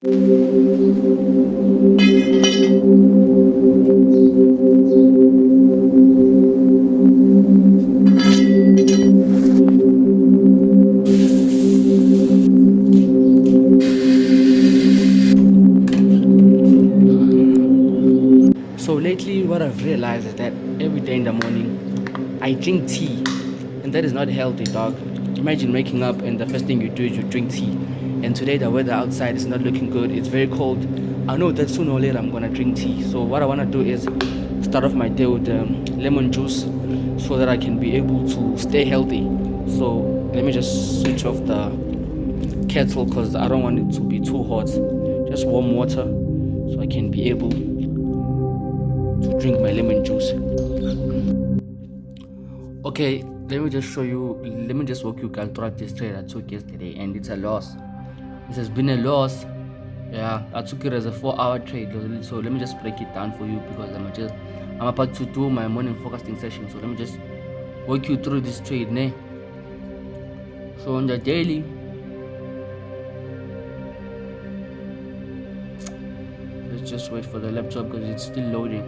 So lately, what I've realized is that every day in the morning, I drink tea, and that is not healthy, dog. Imagine waking up and the first thing you do is you drink tea. And today the weather outside is not looking good. It's very cold. I know that sooner or later I'm gonna drink tea. So what I wanna do is start off my day with lemon juice, so that I can be able to stay healthy. So let me just switch off the kettle because I don't want it to be too hot. Just warm water, so I can be able to drink my lemon juice. Okay, let me just show you, let me just walk you guys through this trade I took yesterday, and it's a loss. This has been a loss. Yeah, I took it as a 4-hour trade. So let me just break it down for you because I'm about to do my morning forecasting session. So let me just walk you through this trade, ne? So on the daily, let's just wait for the laptop because it's still loading.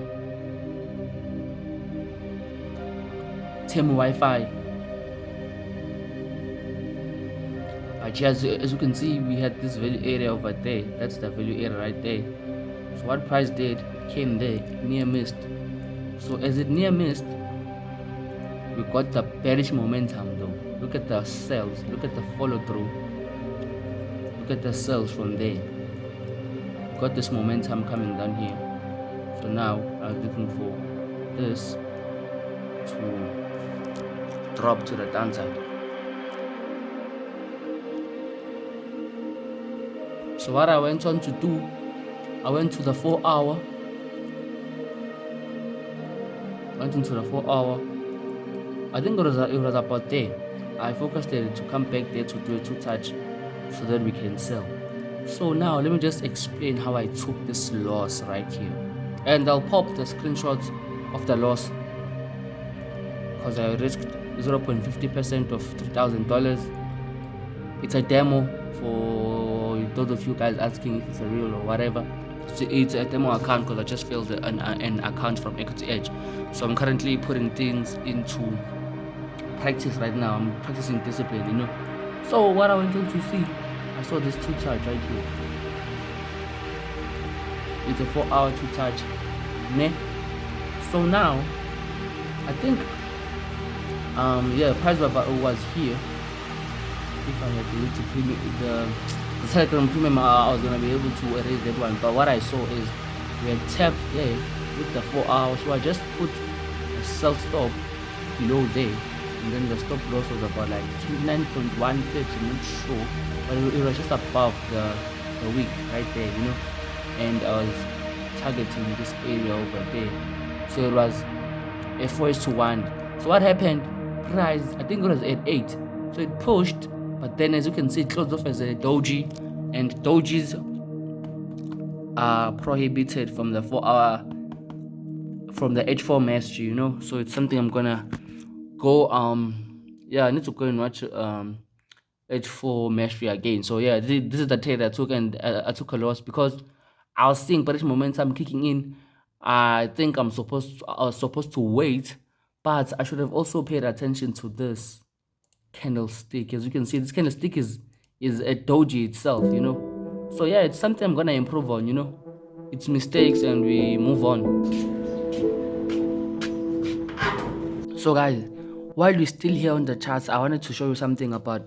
Temu Wi-Fi. But yeah, as you can see, we had this value area over there. That's the value area right there. So what price did came there, near missed. So as it near missed, we got the bearish momentum though. Look at the sales, look at the follow through, look at the sales from there. Got this momentum coming down here. So now I was looking for this to drop to the downside. So what I went on to do, I went to the 4-hour, went into the 4-hour. I think it was about there. I focused it to come back there to do a 2-touch so that we can sell. So now let me just explain how I took this loss right here, and I'll pop the screenshots of the loss because I risked 0.50% of $3,000. It's a demo for those of you guys asking if it's a real or whatever. It's a demo account because I just filled an account from Equity Edge. So I'm currently putting things into practice right now. I'm practicing discipline, you know. So what I wanted to see, I saw this 2-touch right here. It's a 4-hour 2-touch. Ne? So now I think price was here. If I had to reach the Telegram premium, I was gonna be able to erase that one. But what I saw is we had tapped there with the 4 hours, so I just put a sell stop below there, and then the stop loss was about like 29.1 pips. I'm not sure, but it was just above the week right there, you know. And I was targeting this area over there, so it was a 4:1. So what happened? Price, I think it was at 8, so it pushed. But then, as you can see, it closed off as a doji, and dojis are prohibited from the 4-hour, from the H4 mastery, you know. So it's something I'm gonna go I need to go and watch H4 mastery again. So yeah, this is the trade I took, and I took a loss because I was seeing bearish momentum kicking in. I think I was supposed to wait, but I should have also paid attention to this candlestick. As you can see, this candlestick is a doji itself, you know. So yeah, it's something I'm gonna improve on, you know. It's mistakes and we move on. So guys, while we're still here on the charts, I wanted to show you something about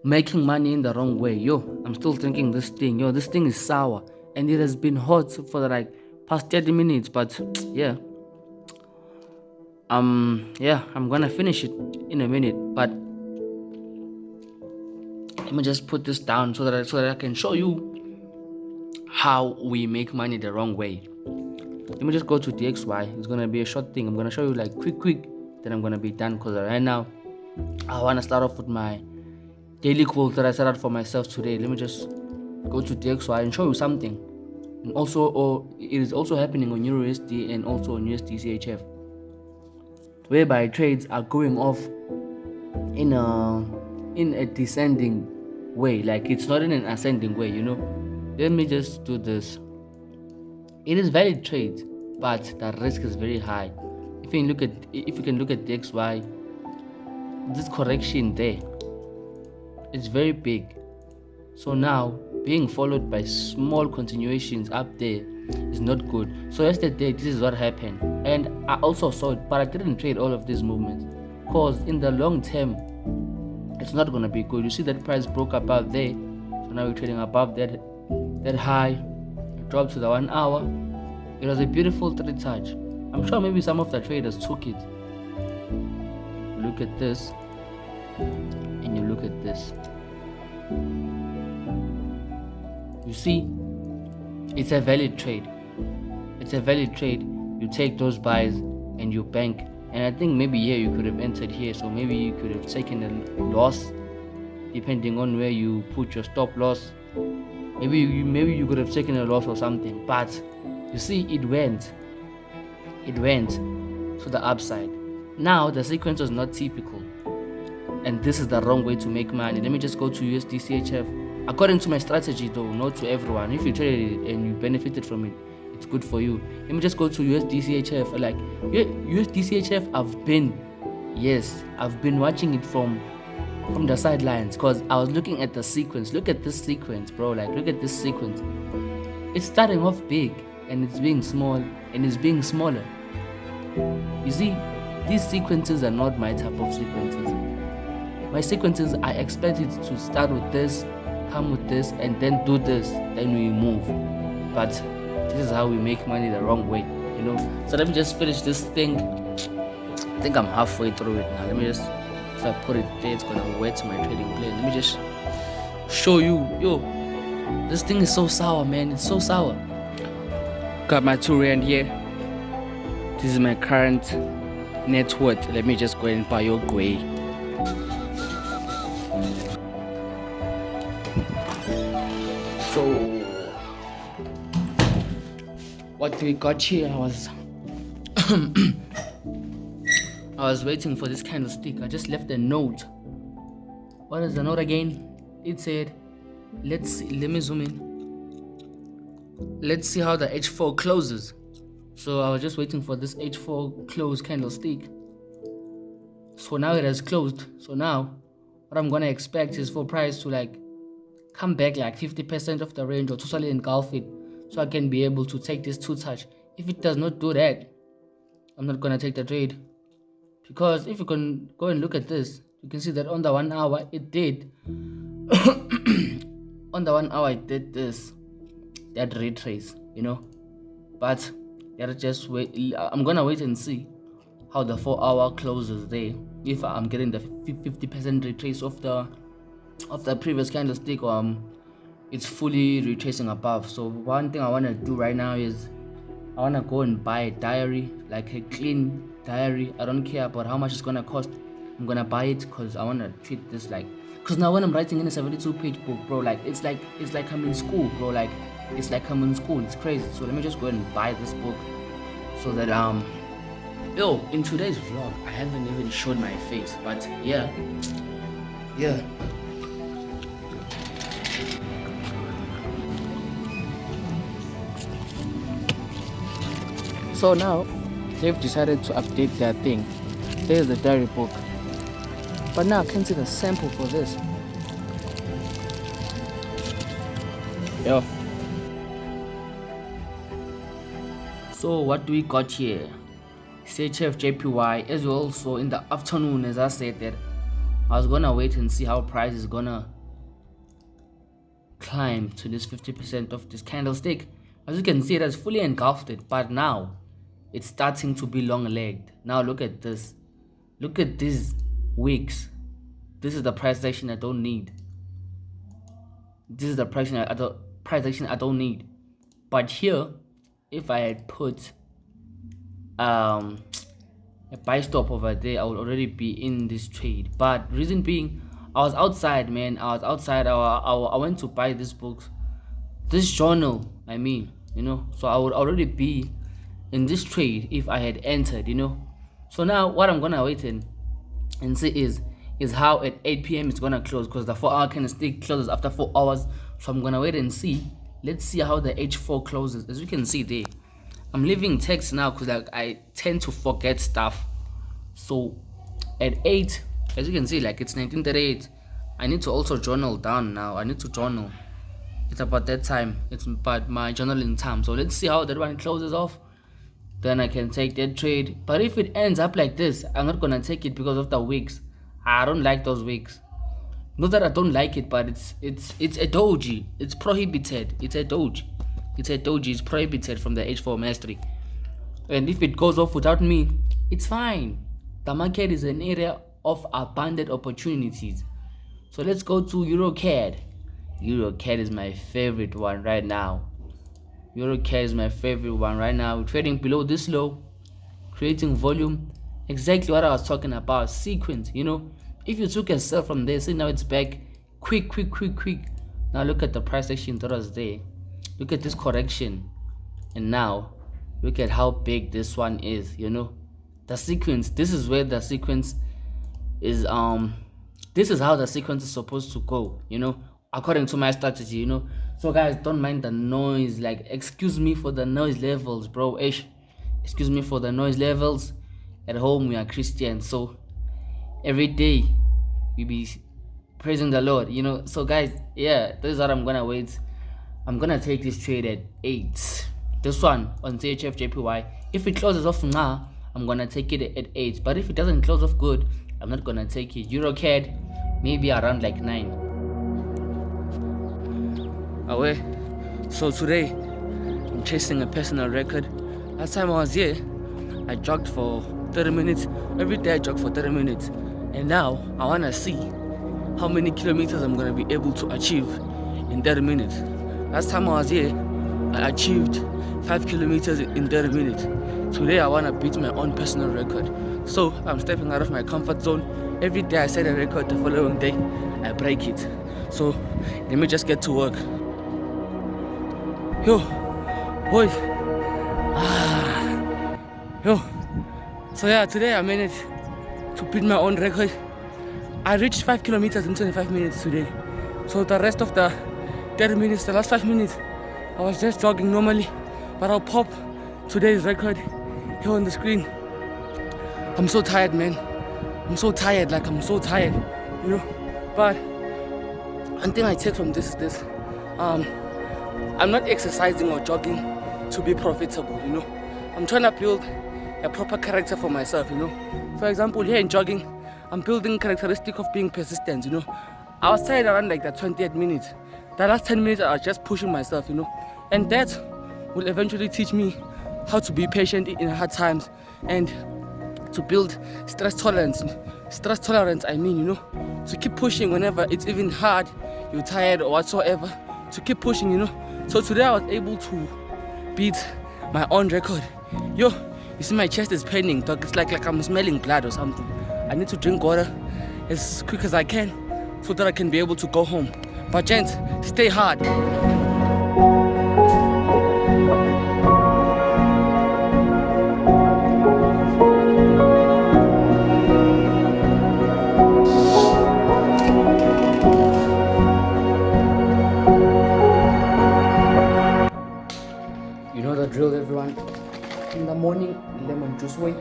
making money in the wrong way. I'm still drinking this thing. This thing is sour and it has been hot for the like past 30 minutes, but yeah, I'm gonna finish it in a minute. But let me just put this down so that I can show you how we make money the wrong way. Let me just go to DXY. It's gonna be a short thing. I'm gonna show you like quick, then I'm gonna be done because right now I wanna start off with my daily goals that I set out for myself today. Let me just go to DXY and show you something. And also, it is also happening on EURUSD and also on USD CHF, whereby trades are going off in a descending way. Like it's not in an ascending way, you know. Let me just do this. It is valid trade, but the risk is very high. If you can look at the XY, this correction there, it's very big. So now being followed by small continuations up there is not good. So yesterday this is what happened, and I also saw it, but I didn't trade all of these movements because in the long term it's not gonna be good. You see that price broke above there, so now we're trading above that high. It dropped to the 1 hour. It was a beautiful 3 touch. I'm sure maybe some of the traders took it. Look at this, and you look at this. You see, it's a valid trade. It's a valid trade. You take those buys and you bank. And I think maybe here you could have entered here, so maybe you could have taken a loss depending on where you put your stop loss. Maybe you could have taken a loss or something. But you see, it went to the upside. Now the sequence was not typical, and this is the wrong way to make money. Let me just go to USD CHF. According to my strategy though, not to everyone. If you traded it and you benefited from it, it's good for you. Let me just go to USD CHF. Like USD CHF, I've been watching it from the sidelines because I was looking at the sequence. Look at this sequence, bro. Like, look at this sequence. It's starting off big and it's being small and it's being smaller. You see, these sequences are not my type of sequences. My sequences, I expect it to start with this, come with this, and then do this, then we move. But this is how we make money the wrong way, you know. So let me just finish this thing. I think I'm halfway through it now. Let me just, so I put it there, it's gonna wet my trading plane. Let me just show you. Yo, this thing is so sour, man. It's so sour. Got my 2 rand here. This is my current net worth. Let me just go and buy your gray. So what we got here, I was waiting for this kind of stick. I just left a note. What is the note again? It said, let's see, let me zoom in. Let's see how the H4 closes. So I was just waiting for this H4 close candlestick. So now it has closed. So now what I'm gonna expect is for price to like come back like 50% of the range or totally engulf it, so I can be able to take this 2 touch. If it does not do that, I'm not gonna take the trade, because if you can go and look at this, you can see that on the 1 hour it did on the 1 hour it did this, that retrace, you know. But gotta just wait. I'm gonna wait and see how the 4 hour closes there, if I'm getting the 50% retrace of the previous candlestick, or it's fully retracing above. So one thing I want to do right now is I want to go and buy a diary, like a clean diary. I don't care about how much it's gonna cost. I'm gonna buy it because I want to treat this like, because now when I'm writing in a 72-page book, bro, like it's like I'm in school, bro. Like it's like I'm in school. It's crazy. So let me just go and buy this book so that yo, in today's vlog I haven't even showed my face, but yeah. So now they've decided to update their thing. There's the diary book, but now I can see the sample for this. Yo. So what do we got here? CHF JPY. As well, so in the afternoon, as I said that I was gonna wait and see how price is gonna climb to this 50% of this candlestick. As you can see, it has fully engulfed it, but now it's starting to be long-legged. Now look at this. Look at these wicks. This is the price action I don't need. This is the price action I don't need. But here, if I had put a buy stop over there, I would already be in this trade. But reason being, I was outside, man. I was outside. I went to buy this book, this journal, I mean, you know. So I would already be in this trade if I had entered, you know. So now what I'm gonna wait and see is how at 8 p.m. it's gonna close, because the 4 hour candlestick closes after 4 hours. So I'm gonna wait and see Let's see how the H4 closes. As you can see there, I'm leaving text now because like I tend to forget stuff. So at 8, as you can see, like it's 1938. I need to also journal down now. I need to journal. It's about that time. It's about my journaling time. So let's see how that one closes off. Then I can take that trade. But if it ends up like this, I'm not gonna take it because of the wicks. I don't like those wicks. Not that I don't like it, but it's a doji. It's prohibited. It's a doji. It's a doji. It's prohibited from the H4 mastery. And if it goes off without me, it's fine. The market is an area of abundant opportunities. So let's go to EuroCAD. EuroCAD is my favorite one right now. EuroCAD is my favorite one right now. We're trading below this low, creating volume. Exactly what I was talking about. Sequence, you know. If you took a sell from there, see now it's back. Quick. Now look at the price action that was there. Look at this correction. And now look at how big this one is, you know. The sequence, this is where the sequence is this is how the sequence is supposed to go, you know, according to my strategy, you know. So guys, don't mind the noise. Like, excuse me for the noise levels, bro. Excuse me for the noise levels. At home we are Christians, so every day we be praising the Lord, you know. So guys, yeah, this is what I'm gonna wait. I'm gonna take this trade at 8. This one on CHF JPY. If it closes off now, I'm gonna take it at 8. But if it doesn't close off good, I'm not gonna take it. EuroCAD, maybe around like 9. Away. So today I'm chasing a personal record. Last time I was here, I jogged for 30 minutes. Every day I jog for 30 minutes. And now I wanna see how many kilometers I'm gonna be able to achieve in 30 minutes. Last time I was here, I achieved 5 kilometers in 30 minutes. Today I wanna beat my own personal record. So I'm stepping out of my comfort zone. Every day I set a record, the following day I break it. So let me just get to work. Yo, boys. Yo. So yeah, today I managed to beat my own record. I reached 5 kilometers in 25 minutes today. So the rest of the 30 minutes, the last 5 minutes, I was just jogging normally. But I'll pop today's record here on the screen. I'm so tired, man. I'm so tired, you know. But one thing I take from this is this. I'm not exercising or jogging to be profitable, you know. I'm trying to build a proper character for myself, you know. For example, here in jogging, I'm building characteristic of being persistent, you know. I was tired around like the 28 minutes. The last 10 minutes I was just pushing myself, you know. And that will eventually teach me how to be patient in hard times and to build stress tolerance, I mean, you know. To keep pushing whenever it's even hard, you're tired or whatsoever. To keep pushing, you know. So today I was able to beat my own record. Yo, you see my chest is paining, dog. It's like I'm smelling blood or something. I need to drink water as quick as I can so that I can be able to go home. But gents, stay hard. You know the drill, everyone. In the morning, lemon juice way.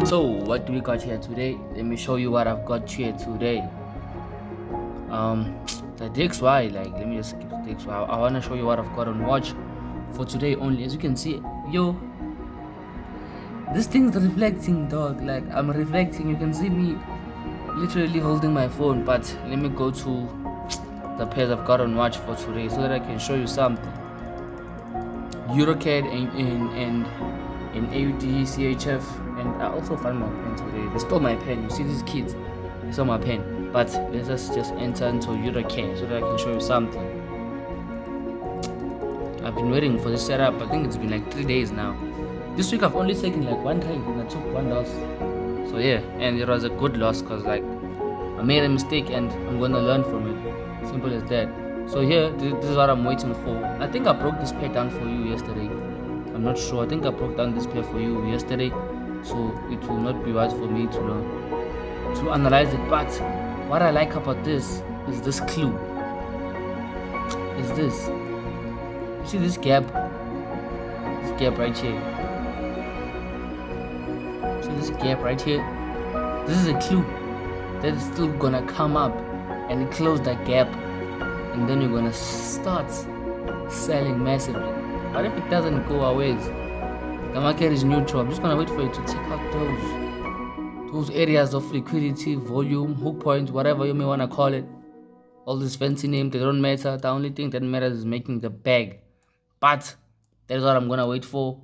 So what do we got here today? Let me show you what I've got here today. The DXY, like, let me just skip the DXY. I want to show you what I've got on watch for today only. As you can see, yo, this thing's reflecting, dog. Like, I'm reflecting. You can see me literally holding my phone. But let me go to the pairs I've got on watch for today so that I can show you something. EuroCAD and AUD, CHF, and I also found my pen today. They stole my pen. You see these kids? They stole my pen. But let us just enter into EuroCAD so that I can show you something. I've been waiting for this setup. I think it's been like 3 days now. This week I've only taken like one trade and I took one loss. So yeah, and it was a good loss because like I made a mistake and I'm gonna learn from it. Simple as that. So here, this is what I'm waiting for. I think I broke this pair down for you yesterday. I'm not sure. I think I broke down this pair for you yesterday, so it will not be wise for me to analyze it. But what I like about this is this clue. Is this? You see this gap? This gap right here. See this gap right here? This is a clue that is still gonna come up and close that gap, and then you're gonna start selling massively. But if it doesn't go our ways, the market is neutral. I'm just gonna wait for it to take out those areas of liquidity, volume, hook point, whatever you may wanna call it. All these fancy names, they don't matter. The only thing that matters is making the bag. But that's what I'm gonna wait for.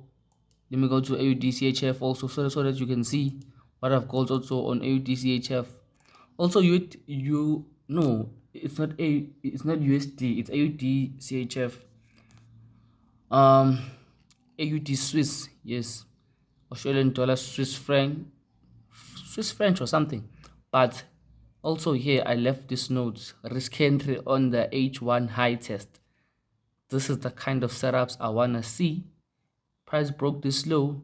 Let me go to AUD also so that you can see what I've got also on AUD Also, no, it's not USD, it's AUD AUD Swiss, yes, Australian dollar, Swiss franc or something. But also here I left this note: risk entry on the H1 high test. This is the kind of setups I wanna see. Price broke this low,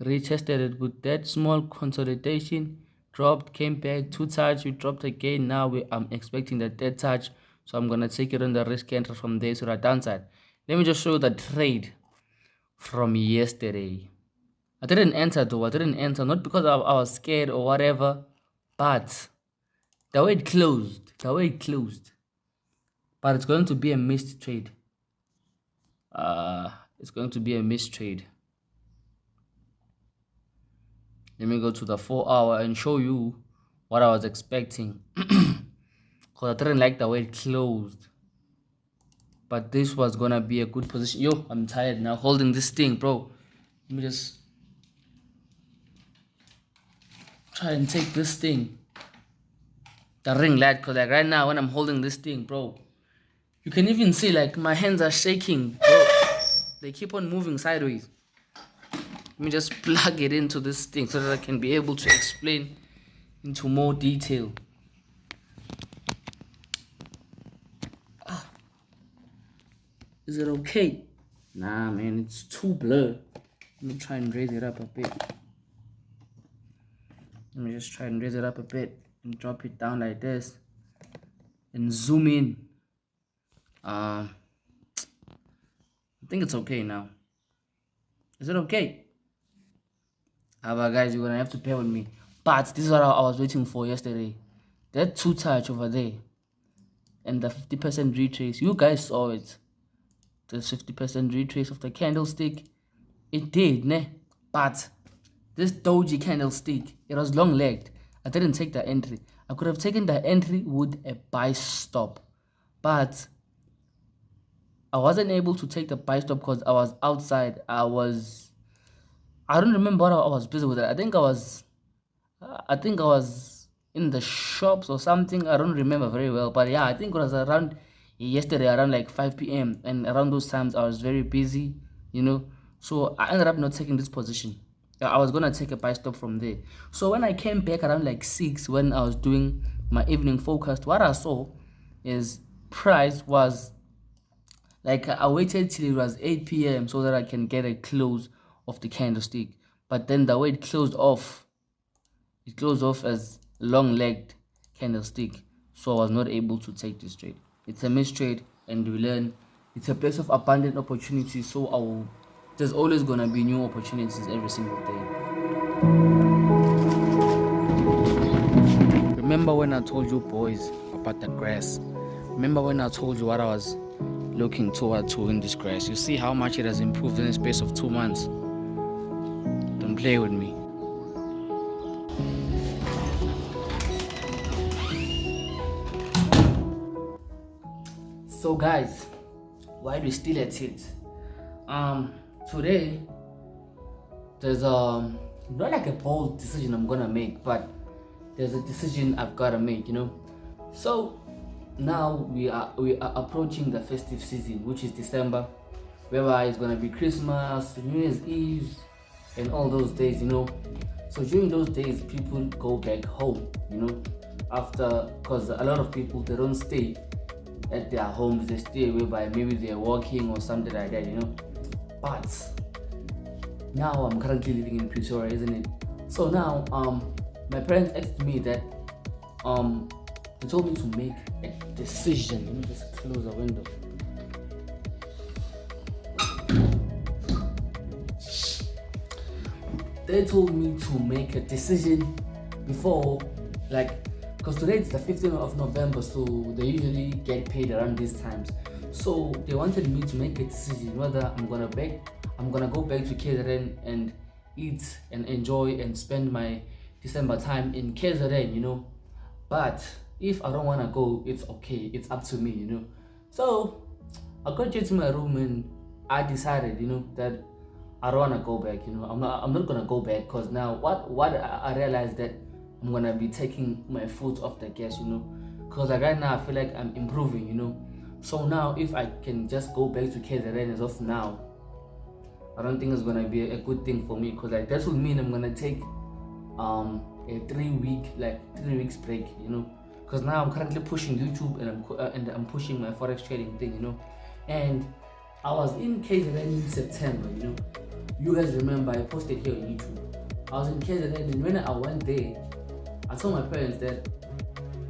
retested it with that small consolidation, dropped, came back, 2 touch, we dropped again. Now I'm expecting the third touch, so I'm gonna take it on the risk entry from there to the downside. Let me just show you the trade from yesterday. I didn't enter though. I didn't enter, not because I was scared or whatever, but the way it closed, but it's going to be a missed trade. It's going to be a missed trade. Let me go to the 4-hour and show you what I was expecting. Because I didn't like the way it closed. But this was gonna be a good position. Yo, I'm tired now holding this thing, bro. Let me just try and take this thing. The ring light, because like right now when I'm holding this thing, bro, you can even see like my hands are shaking, bro. They keep on moving sideways. Let me just plug it into this thing so that I can be able to explain into more detail. Is it okay? Nah, man, it's too blurred. Let me try and raise it up a bit. Let me just try and raise it up a bit and drop it down like this and zoom in. I think it's okay now. Is it okay? But guys, you're gonna have to bear with me. But this is what I was waiting for yesterday. That 2 touch over there and the 50% retrace. You guys saw it. The 50% retrace of the candlestick. It did, ne? But this doji candlestick, it was long legged. I didn't take the entry. I could have taken the entry with a buy stop, but I wasn't able to take the buy stop because I was outside. I don't remember what I was busy with. I think I was in the shops or something. I don't remember very well, but yeah, I think it was around yesterday, around like 5 p.m. and around those times I was very busy, you know. So I ended up not taking this position. I was gonna take a buy stop from there. So when I came back around like 6, when I was doing my evening forecast, what I saw is price was like, I waited till it was 8 p.m. so that I can get a close of the candlestick. But then the way it closed off as long-legged candlestick. So I was not able to take this trade. It's a missed trade, and we learn it's a place of abundant opportunity. So there's always gonna be new opportunities every single day. Remember when I told you boys about the grass? Remember when I told you what I was looking toward to in this grass? You see how much it has improved in the space of 2 months. Don't play with me. So guys, why we still at it? Today there's not like a bold decision I'm gonna make, but there's a decision I've gotta make, you know. So now we are approaching the festive season, which is December, whereby it's gonna be Christmas, New Year's Eve, and all those days, you know. So during those days, people go back home, you know, because a lot of people, they don't stay at their homes, they stay whereby maybe they're working or something like that, you know. But Now I'm currently living in Pretoria, isn't it? So now my parents asked me that they told me to make a decision. Let me just close the window. They told me to make a decision before, like, because today it's the 15th of November, so they usually get paid around these times. So they wanted me to make a decision whether I'm gonna go back to KZN and eat and enjoy and spend my December time in KZN, you know. But if I don't wanna go, it's okay. It's up to me, you know. So I got into my room and I decided, you know, that I don't wanna go back. You know, I'm not gonna go back because now what I realized that I'm gonna be taking my foot off the gas. You know, because like right now I feel like I'm improving. You know, so now if I can just go back to KZN as of now, I don't think it's gonna be a good thing for me, because like that would mean I'm gonna take a 3 weeks break. You know, because now I'm currently pushing YouTube and I'm pushing my Forex trading thing. You know, and I was in KZN in September. You know, you guys remember I posted here on YouTube. I was in KZN, and when I went there, I told my parents that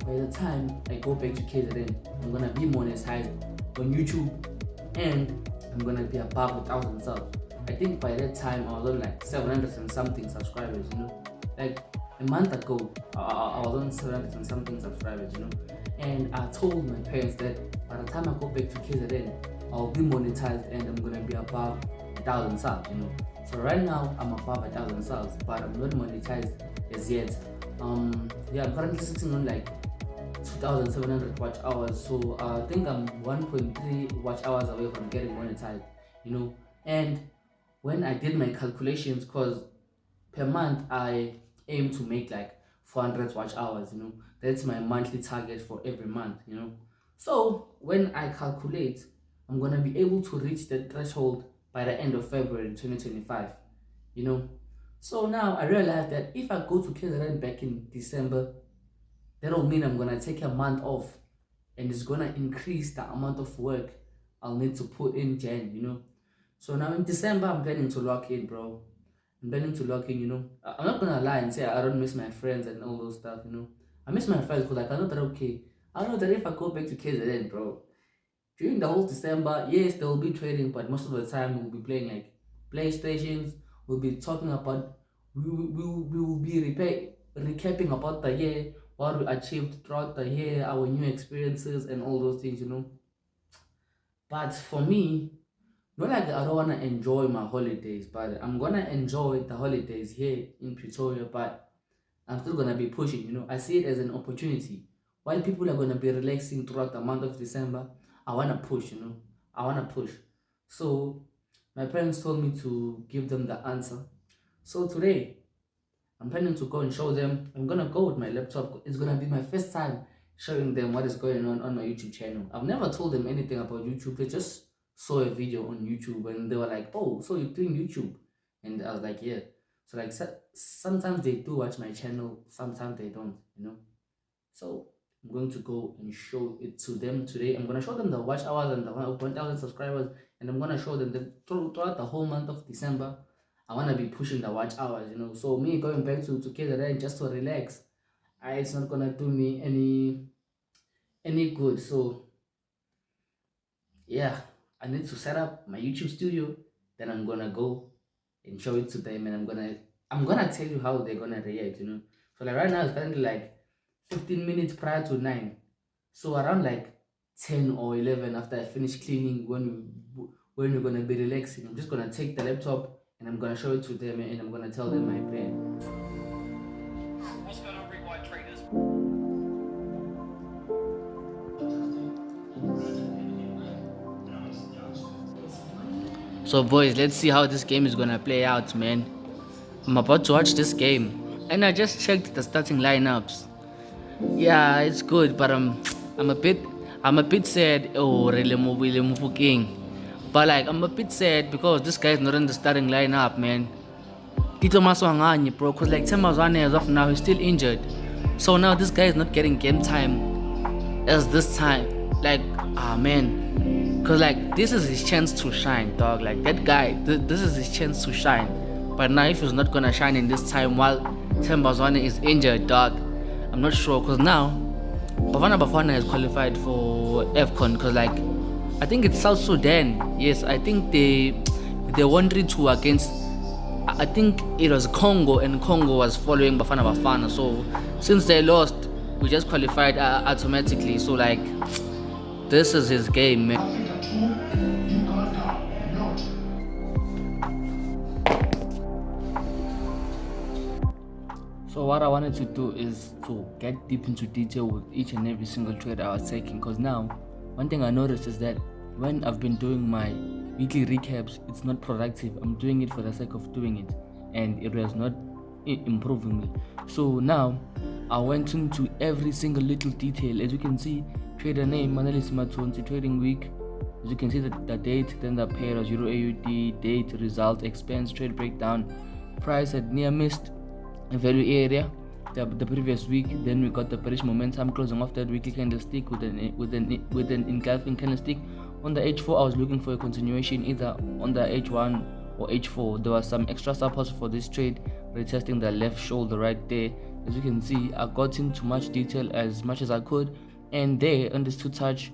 by the time I go back to KZN, I'm gonna be monetized on YouTube and I'm gonna be above 1,000 subs. I think by that time I was on like 700 and something subscribers, you know. Like a month ago, I was on 700 and something subscribers, you know. And I told my parents that by the time I go back to KZN, I'll be monetized and I'm gonna be above 1,000 subs, you know. So right now I'm above 1,000 subs, but I'm not monetized as yet. Yeah, I'm currently sitting on like 2,700 watch hours, so I think I'm 1.3 watch hours away from getting monetized, you know. And when I did my calculations, because per month I aim to make like 400 watch hours, you know. That's my monthly target for every month, you know. So when I calculate, I'm gonna be able to reach the threshold by the end of February 2025, you know. So now I realized that if I go to KZN back in December, that'll mean I'm gonna take a month off, and it's gonna increase the amount of work I'll need to put in Jan, you know. So now in December, I'm planning to lock in, bro. I'm planning to lock in, you know. I'm not gonna lie and say I don't miss my friends and all those stuff, you know. I miss my friends because like, I know that okay. I know that if I go back to KZN, bro, during the whole December, yes, there will be trading, but most of the time we'll be playing like PlayStations. We'll be talking about, we will be recapping about the year, what we achieved throughout the year, our new experiences and all those things, you know. But for me, not like I don't want to enjoy my holidays, but I'm gonna enjoy the holidays here in Pretoria, but I'm still gonna be pushing, you know. I see it as an opportunity. While people are gonna be relaxing throughout the month of December, I wanna push, you know. I wanna push. So my parents told me to give them the answer. So today, I'm planning to go and show them. I'm gonna go with my laptop. It's gonna be my first time showing them what is going on my YouTube channel. I've never told them anything about YouTube. They just saw a video on YouTube and they were like, "Oh, so you're doing YouTube?" And I was like, "Yeah." So like sometimes they do watch my channel, sometimes they don't, you know. So I'm going to go and show it to them today. I'm gonna show them the watch hours and the 1,000 subscribers, and I'm gonna show them that throughout the whole month of December, I wanna be pushing the watch hours, you know. So me going back to KZN just to relax, it's not gonna do me any good. So yeah, I need to set up my YouTube studio. Then I'm gonna go and show it to them, and I'm gonna tell you how they're gonna react, you know. So like right now it's currently like 15 minutes prior to 9. So around like 10 or 11 after I finish cleaning, when we're gonna be relaxing, I'm just gonna take the laptop and I'm gonna show it to them and I'm gonna tell them my plan. What's going on, Rewind Traders? So boys, let's see how this game is gonna play out, man. I'm about to watch this game and I just checked the starting lineups. Yeah, it's good, but I'm a bit sad. Oh, really king. But like I'm a bit sad because this guy's not in the starting lineup, man. Tito Maswangani, bro, cause like Temazwane as of now he's still injured. So now this guy is not getting game time as this time. Like, man. Cause like this is his chance to shine, dog. Like that guy, this is his chance to shine. But now if he's not gonna shine in this time while Tembazwane is injured, dog, I'm not sure, because now Bafana Bafana has qualified for AFCON, because like I think it's South Sudan. Yes, I think they won 3-2 against, I think it was Congo, and Congo was following Bafana Bafana. So since they lost, we just qualified automatically. So like this is his game, man. So what I wanted to do is to get deep into detail with each and every single trade I was taking, because now one thing I noticed is that when I've been doing my weekly recaps, it's not productive. I'm doing it for the sake of doing it, and it was not improving me. So now I went into every single little detail. As you can see, trader name, analyst Matonsi, trading week. As you can see, the date, then the pair of Euro AUD, date, result, expense, trade breakdown, price at near missed value area the previous week. Then we got the British momentum closing off that weekly candlestick with an engulfing candlestick. On the H4, I was looking for a continuation either on the H1 or H4. There was some extra support for this trade, retesting the left shoulder right there. As you can see, I got into much detail as much as I could, and there on this two touch,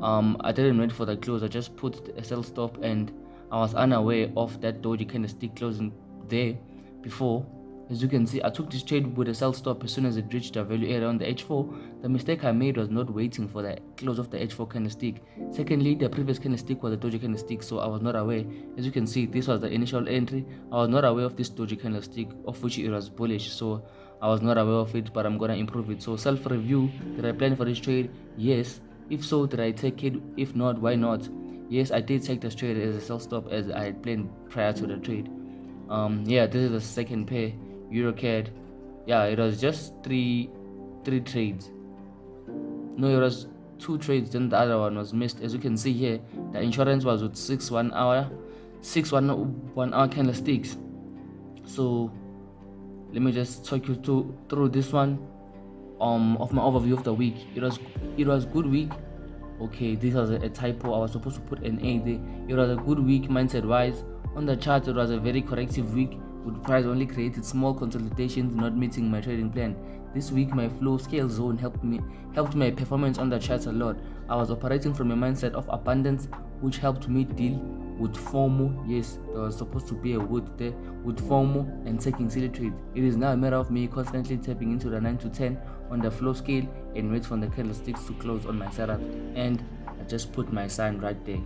I didn't wait for the close. I just put a sell stop, and I was unaware of that doji candlestick closing there before. As you can see, I took this trade with a sell stop as soon as it reached the value area on the H4. The mistake I made was not waiting for the close of the H4 candlestick. Secondly, the previous candlestick was a doji candlestick, so I was not aware. As you can see, this was the initial entry. I was not aware of this doji candlestick, of which it was bullish, so I was not aware of it, but I'm gonna improve it. So self-review, did I plan for this trade? Yes. If so, did I take it? If not, why not? Yes, I did take this trade as a sell stop as I had planned prior to the trade. Yeah, this is the second pair. EuroCAD, yeah, it was just three trades. No, it was 2 trades, then the other one was missed. As you can see here, the insurance was with 6 1 hour candlesticks. So let me just talk you through this one of my overview of the week. It was good week. Okay, this was a typo. I was supposed to put an A there. It was a good week mindset wise. On the chart, it was a very corrective week, with price only created small consolidations, not meeting my trading plan. This week, my flow scale zone helped my performance on the charts a lot. I was operating from a mindset of abundance, which helped me deal with FOMO. Yes, there was supposed to be a word there, with FOMO and taking silly trades. It is now a matter of me constantly tapping into the 9 to 10 on the flow scale and wait for the candlesticks to close on my setup. And I just put my sign right there.